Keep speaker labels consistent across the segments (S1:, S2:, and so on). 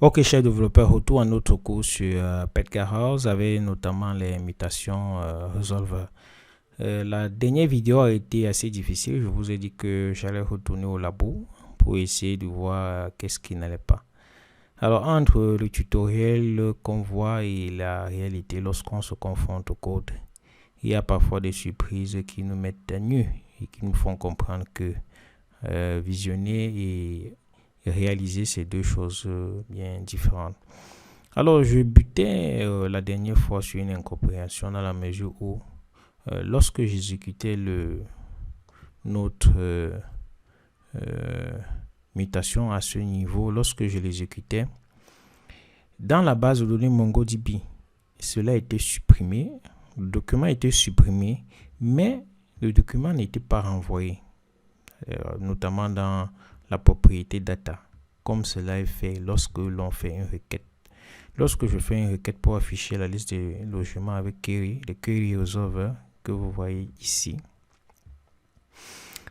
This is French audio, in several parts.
S1: Ok, chers développeurs, retour à notre cours sur Petgar House avec notamment les mutations Resolver. La dernière vidéo a été assez difficile. Je vous ai dit que j'allais retourner au labo pour essayer de voir qu'est-ce qui n'allait pas. Alors, entre le tutoriel qu'on voit et la réalité, lorsqu'on se confronte au code, il y a parfois des surprises qui nous mettent à nu et qui nous font comprendre que visionner et réaliser ces deux choses bien différentes. Alors, je butais la dernière fois sur une incompréhension dans la mesure où, lorsque j'exécutais notre mutation à ce niveau, lorsque je l'exécutais, dans la base de données MongoDB, cela était supprimé, le document était supprimé, mais le document n'était pas renvoyé, notamment dans la propriété data, comme cela est fait lorsque l'on fait une requête. Lorsque je fais une requête pour afficher la liste de logements avec query, le query resolver que vous voyez ici,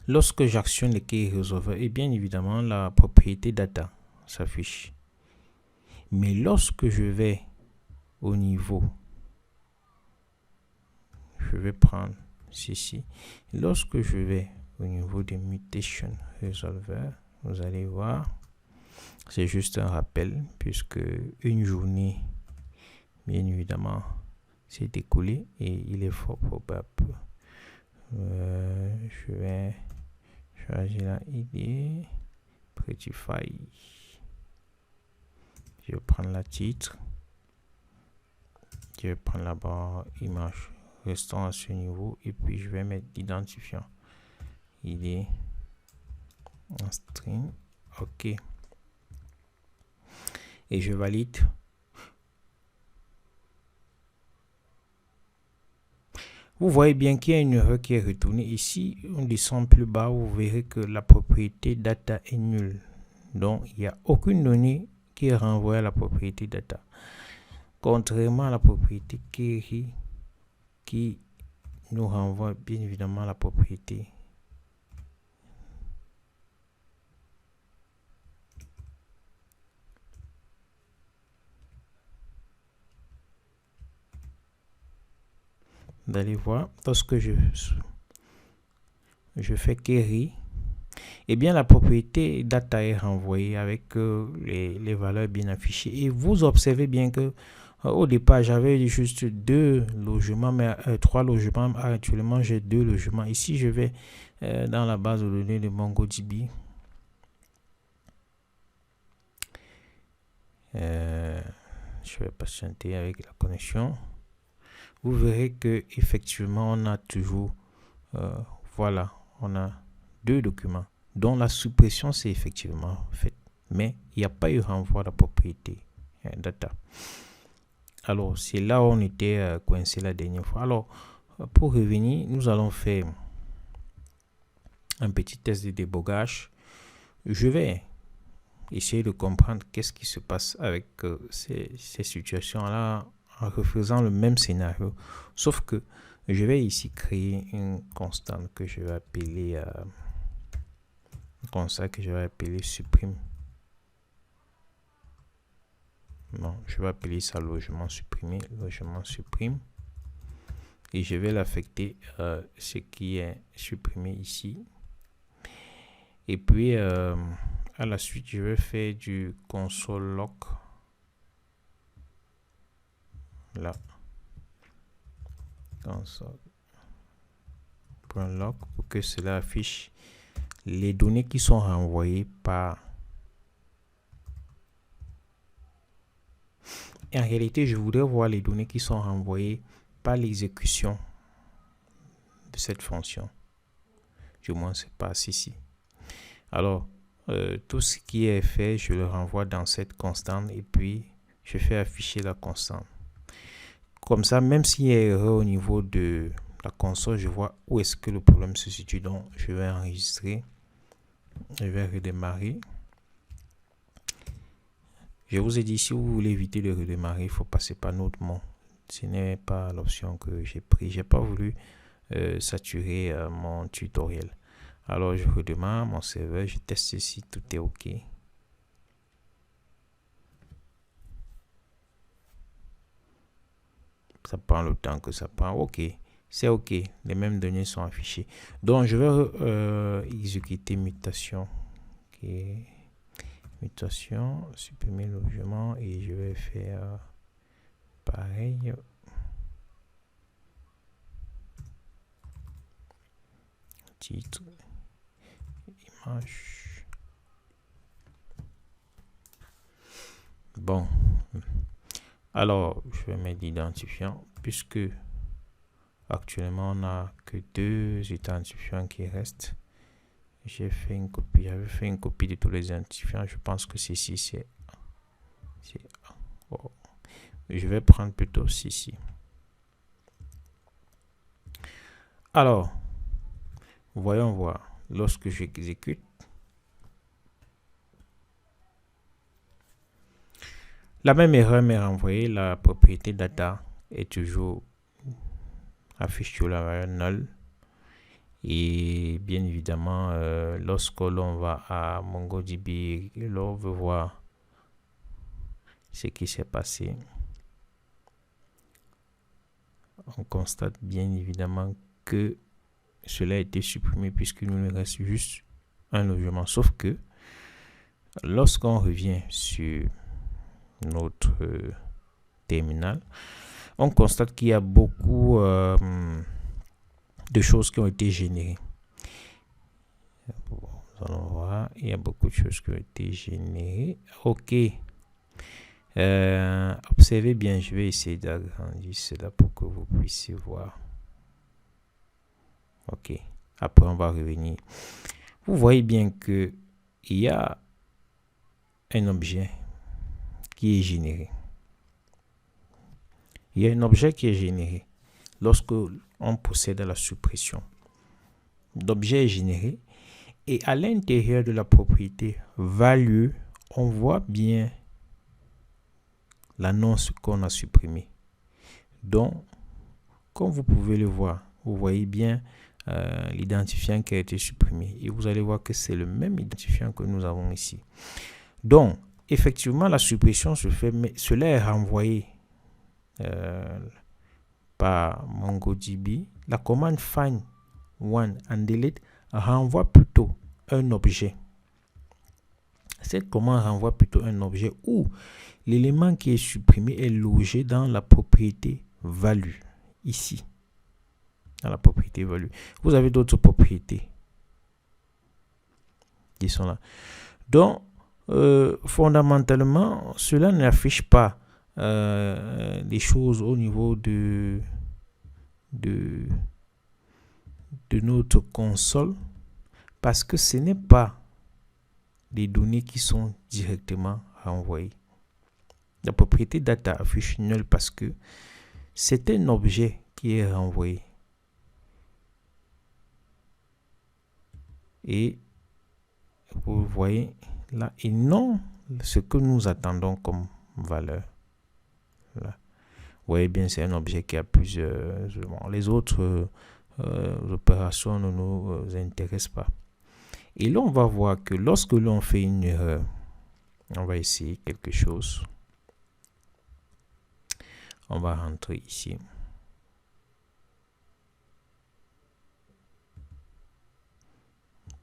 S1: lorsque j'actionne le query resolver, et bien évidemment la propriété data s'affiche. Mais lorsque je vais au niveau, je vais prendre ceci, lorsque je vais au niveau de mutation resolver, vous allez voir, c'est juste un rappel puisque une journée, bien évidemment, s'est écoulée et il est fort probable. Je vais choisir la idée, Prettify. Je vais prendre la titre. Je vais prendre la barre image. Restons à ce niveau et puis je vais mettre l'identifiant. Idée en string. OK. Et je valide. Vous voyez bien qu'il y a une erreur qui est retournée. Ici, on descend plus bas, vous verrez que la propriété data est nulle. Donc, il n'y a aucune donnée qui est renvoyée à la propriété data. Contrairement à la propriété query qui nous renvoie bien évidemment à la propriété. Vous allez voir, lorsque je fais query, et bien la propriété data est renvoyée avec les valeurs bien affichées. Et vous observez bien que au départ, j'avais juste 2 logements, mais 3 logements. Actuellement, j'ai 2 logements. Ici, je vais dans la base de données de MongoDB. Je vais patienter avec la connexion. Vous verrez que effectivement, on a toujours, voilà, on a 2 documents dont la suppression s'est effectivement faite, mais il n'y a pas eu renvoi à la propriété data. Alors, c'est là où on était coincé la dernière fois. Alors, pour revenir, nous allons faire un petit test de débogage. Je vais essayer de comprendre qu'est-ce qui se passe avec ces situations-là en refaisant le même scénario. Sauf que je vais ici créer une constante que je vais appeler supprime. Non, je vais appeler ça logement supprimé, logement supprime. Et je vais l'affecter ce qui est supprimé ici. Et puis, à la suite, je vais faire du console log. Là. Console.log pour que cela affiche les données qui sont renvoyées par... En réalité, je voudrais voir les données qui sont renvoyées par l'exécution de cette fonction. Du moins, c'est pas ici. Alors, tout ce qui est fait, je le renvoie dans cette constante et puis je fais afficher la constante. Comme ça, même s'il y a erreur au niveau de la console, je vois où est-ce que le problème se situe. Donc, je vais enregistrer. Je vais redémarrer. Je vous ai dit, si vous voulez éviter de redémarrer, il faut passer par notre mot. Ce n'est pas l'option que j'ai pris. J'ai pas voulu saturer mon tutoriel. Alors, je redémarre mon serveur. Je teste si tout est OK. Ça prend le temps que ça prend. OK. C'est OK. Les mêmes données sont affichées. Donc, je vais exécuter mutation. OK. Mutation, supprimer logement et je vais faire pareil. Titre, image. Bon. Alors, je vais mettre l'identifiant puisque actuellement on n'a que 2 identifiants qui restent. J'avais fait une copie de tous les identifiants. Je pense que ceci c'est oh. Je vais prendre plutôt ceci. Alors, voyons voir. Lorsque j'exécute, la même erreur m'est renvoyée. La propriété data est toujours affichée sur la valeur null. Et bien évidemment, lorsque l'on va à MongoDB, l'on veut voir ce qui s'est passé, on constate bien évidemment que cela a été supprimé puisqu'il nous reste juste un logement. Sauf que lorsqu'on revient sur notre terminal, on constate qu'il y a beaucoup de choses qui ont été générées. Nous allons voir, il y a beaucoup de choses qui ont été générées. OK. Observez bien, je vais essayer d'agrandir cela pour que vous puissiez voir. OK. Après, on va revenir. Vous voyez bien que il y a un objet qui est généré. Il y a un objet qui est généré lorsque on procède à la suppression. L'objet est généré et à l'intérieur de la propriété value, on voit bien l'annonce qu'on a supprimée. Donc, comme vous pouvez le voir, vous voyez bien l'identifiant qui a été supprimé et vous allez voir que c'est le même identifiant que nous avons ici. Donc, effectivement, la suppression se fait, mais cela est renvoyé par MongoDB. La commande find one and delete renvoie plutôt un objet. Cette commande renvoie plutôt un objet où l'élément qui est supprimé est logé dans la propriété value. Ici, dans la propriété value. Vous avez d'autres propriétés qui sont là. Donc, fondamentalement, cela n'affiche pas les choses au niveau de notre console parce que ce n'est pas des données qui sont directement renvoyées. La propriété data affiche null parce que c'est un objet qui est renvoyé. Et vous voyez là, et non ce que nous attendons comme valeur. Là. Vous voyez bien, c'est un objet qui a plusieurs éléments. Les autres opérations ne nous intéressent pas. Et là, on va voir que lorsque l'on fait une erreur, on va essayer quelque chose. On va rentrer ici.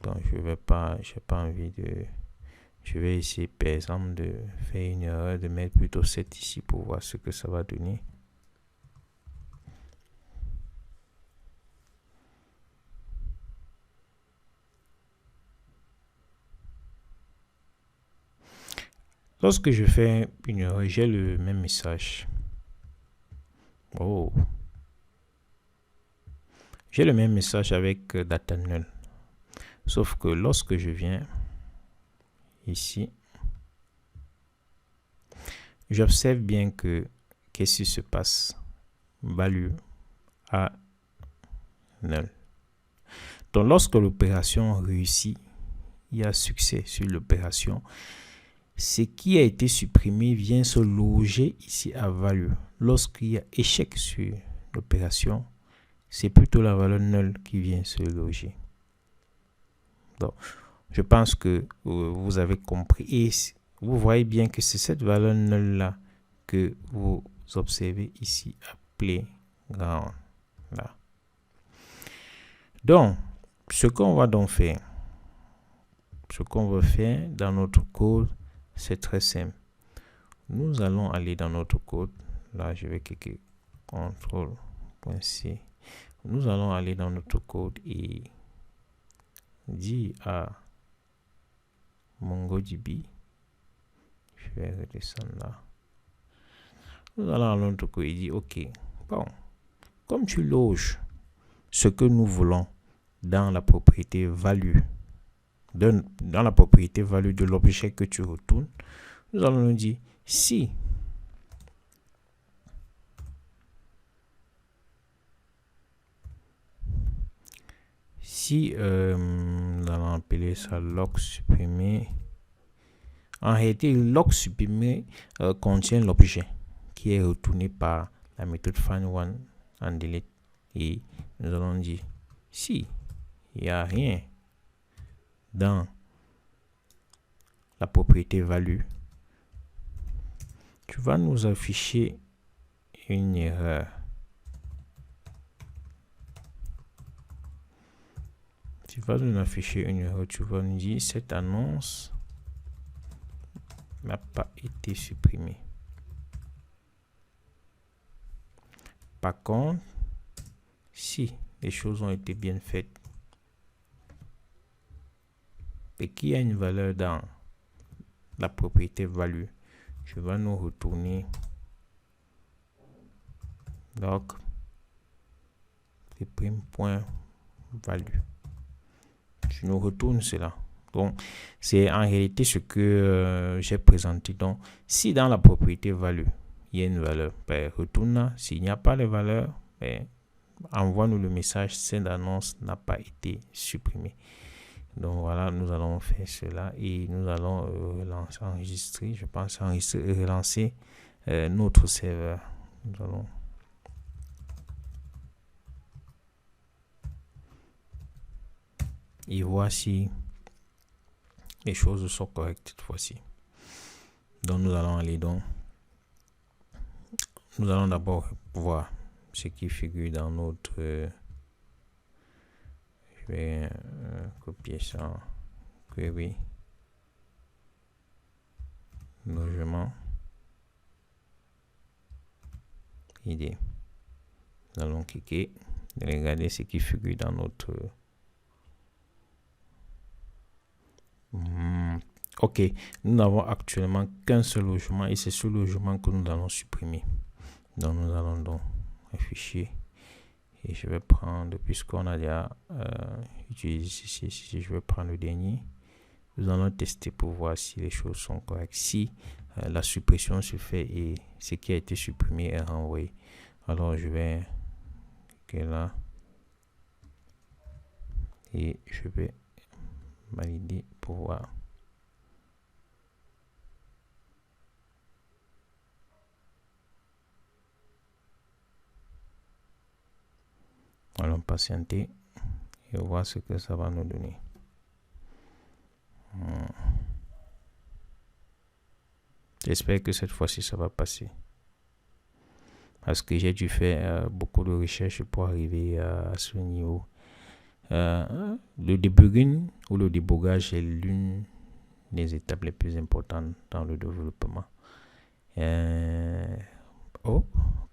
S1: Donc, je n'ai pas envie de... Je vais essayer, par exemple, de faire une erreur, de mettre plutôt 7 ici pour voir ce que ça va donner. Lorsque je fais une erreur, j'ai le même message. Oh. J'ai le même message avec data null. Sauf que lorsque je viens ici, j'observe bien que qu'est-ce qui se passe? Value à null. Donc lorsque l'opération réussit, il y a succès sur l'opération. Ce qui a été supprimé vient se loger ici à value. Lorsqu'il y a échec sur l'opération, c'est plutôt la valeur null qui vient se loger. Donc, je pense que vous avez compris. Et vous voyez bien que c'est cette valeur null là que vous observez ici playground. Là. Donc, ce qu'on va donc faire, ce qu'on va faire dans notre code, c'est très simple. Nous allons aller dans notre code. Là, je vais cliquer CTRL.C. Nous allons aller dans notre code et dire à MongoDB, je vais redescendre là. Nous allons à notre code et dire, OK, bon, comme tu loges ce que nous voulons dans la propriété value, dans la propriété value de l'objet que tu retournes, nous allons nous dire si nous allons appeler ça log supprimé. En réalité, log supprimé contient l'objet qui est retourné par la méthode find1 en delete, et nous allons dire si il n'y a rien dans la propriété value, tu vas nous afficher une erreur. Tu vas nous afficher une erreur. Tu vas nous dire cette annonce n'a pas été supprimée. Par contre, si les choses ont été bien faites et qu'il y a une valeur dans la propriété value, tu vas nous retourner log prime.value. Tu nous retournes cela. Donc, c'est en réalité ce que j'ai présenté. Donc, si dans la propriété value, il y a une valeur, ben, retourne là. S'il n'y a pas de valeur, ben, envoie-nous le message, cette annonce n'a pas été supprimée. Donc, voilà, nous allons faire cela et nous allons enregistrer, je pense, relancer notre serveur. Nous allons... Et voici les choses sont correctes cette fois-ci. Donc nous allons aller nous allons d'abord voir ce qui figure dans notre je vais copier ça, query logement idée. Nous allons cliquer et regarder ce qui figure dans notre OK, nous n'avons actuellement qu'un seul logement et c'est ce logement que nous allons supprimer. Donc nous allons donc afficher et je vais prendre, puisqu'on a déjà utilisé ici, je vais prendre le dernier. Nous allons tester pour voir si les choses sont correctes, si la suppression se fait et ce qui a été supprimé est renvoyé. Alors je vais cliquer là et je vais valider pour voir. Allons patienter et voir ce que ça va nous donner. J'espère que cette fois-ci ça va passer. Parce que j'ai dû faire beaucoup de recherches pour arriver à ce niveau. Le debugging ou le débogage est l'une des étapes les plus importantes dans le développement.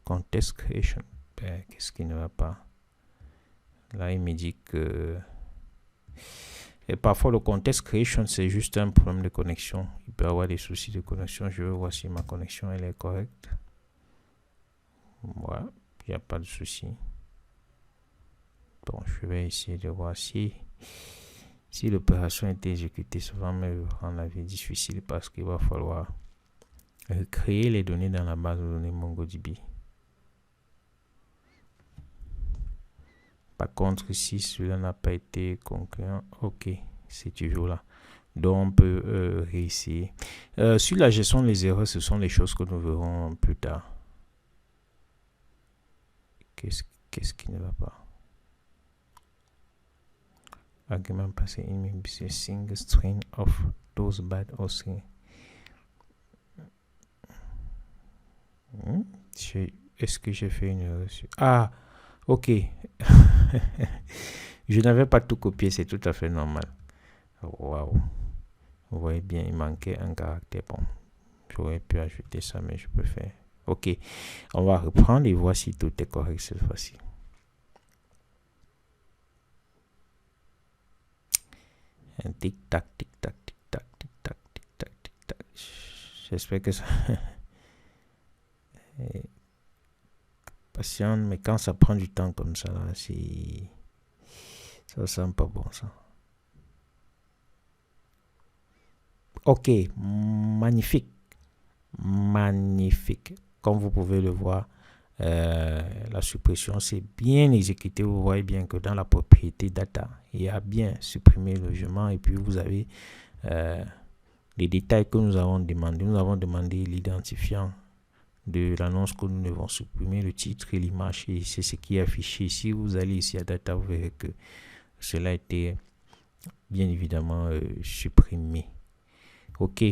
S1: Context creation. Qu'est-ce qui ne va pas? Là, il me dit que et parfois le context creation c'est juste un problème de connexion. Il peut y avoir des soucis de connexion. Je veux voir si ma connexion elle est correcte. Voilà, il n'y a pas de souci. Bon, je vais essayer de voir si l'opération est exécutée. Ça va me rendre la vie difficile parce qu'il va falloir créer les données dans la base de données MongoDB. Par contre, si cela n'a pas été concluant, OK, c'est toujours là. Donc, on peut réessayer. Sur la gestion des erreurs, ce sont les choses que nous verrons plus tard. Qu'est-ce qui ne va pas? Argument passé in may be a single string of those bad or string. est-ce que j'ai fait une erreur? Ah, ok. Je n'avais pas tout copié, c'est tout à fait normal. Waouh. Vous voyez bien, il manquait un caractère. Bon, j'aurais pu ajouter ça, mais je peux faire. Ok, on va reprendre et voir si tout est correct cette fois-ci. Un tic-tac, tic-tac, tic-tac, tic-tac, tic-tac, tic-tac. J'espère que ça... patiente, mais quand ça prend du temps comme ça, là, c'est... ça sent pas bon, ça. Ok, magnifique. Magnifique. Comme vous pouvez le voir, la suppression c'est bien exécuté. Vous voyez bien que dans la propriété data, il y a bien supprimé le logement et puis vous avez les détails que nous avons demandé. Nous avons demandé l'identifiant de l'annonce que nous devons supprimer, le titre et l'image, et c'est ce qui est affiché. Si vous allez ici à data, vous verrez que cela a été bien évidemment supprimé. Ok,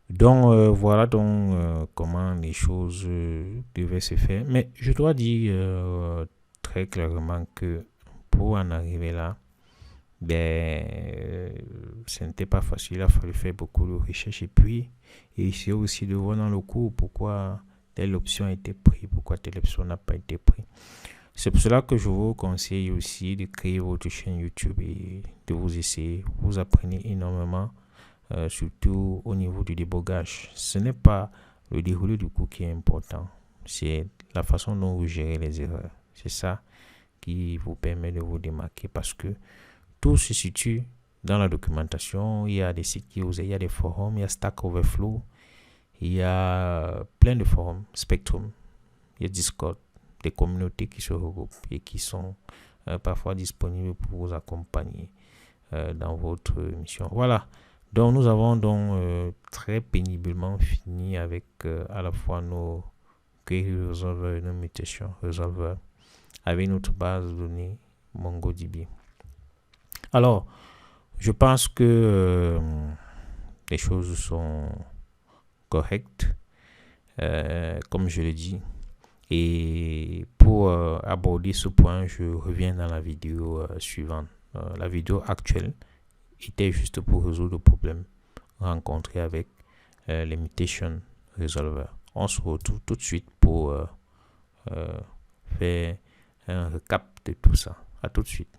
S1: donc voilà donc comment les choses devaient se faire. Mais je dois dire très clairement que pour en arriver là, ben, ce n'était pas facile. Il a fallu faire beaucoup de recherches et puis essayer aussi de voir dans le cours pourquoi telle option a été prise, pourquoi telle option n'a pas été prise. C'est pour cela que je vous conseille aussi de créer votre chaîne YouTube et de vous essayer. Vous apprenez énormément. Surtout au niveau du débogage. Ce n'est pas le déroulé du cours qui est important, c'est la façon dont vous gérez les erreurs. C'est ça qui vous permet de vous démarquer parce que tout se situe dans la documentation. Il y a des sites qui osent, il y a des forums, il y a Stack Overflow, il y a plein de forums, Spectrum, il y a Discord, des communautés qui se regroupent et qui sont parfois disponibles pour vous accompagner dans votre mission. Voilà. Donc nous avons donc très péniblement fini avec à la fois nos query resolver et nos mutation resolver avec notre base de données MongoDB. Alors, je pense que les choses sont correctes, comme je l'ai dit. Et pour aborder ce point, je reviens dans la vidéo suivante. La vidéo actuelle était juste pour résoudre le problème rencontré avec les mutation resolver. On se retrouve tout de suite pour faire un récap de tout ça. À tout de suite.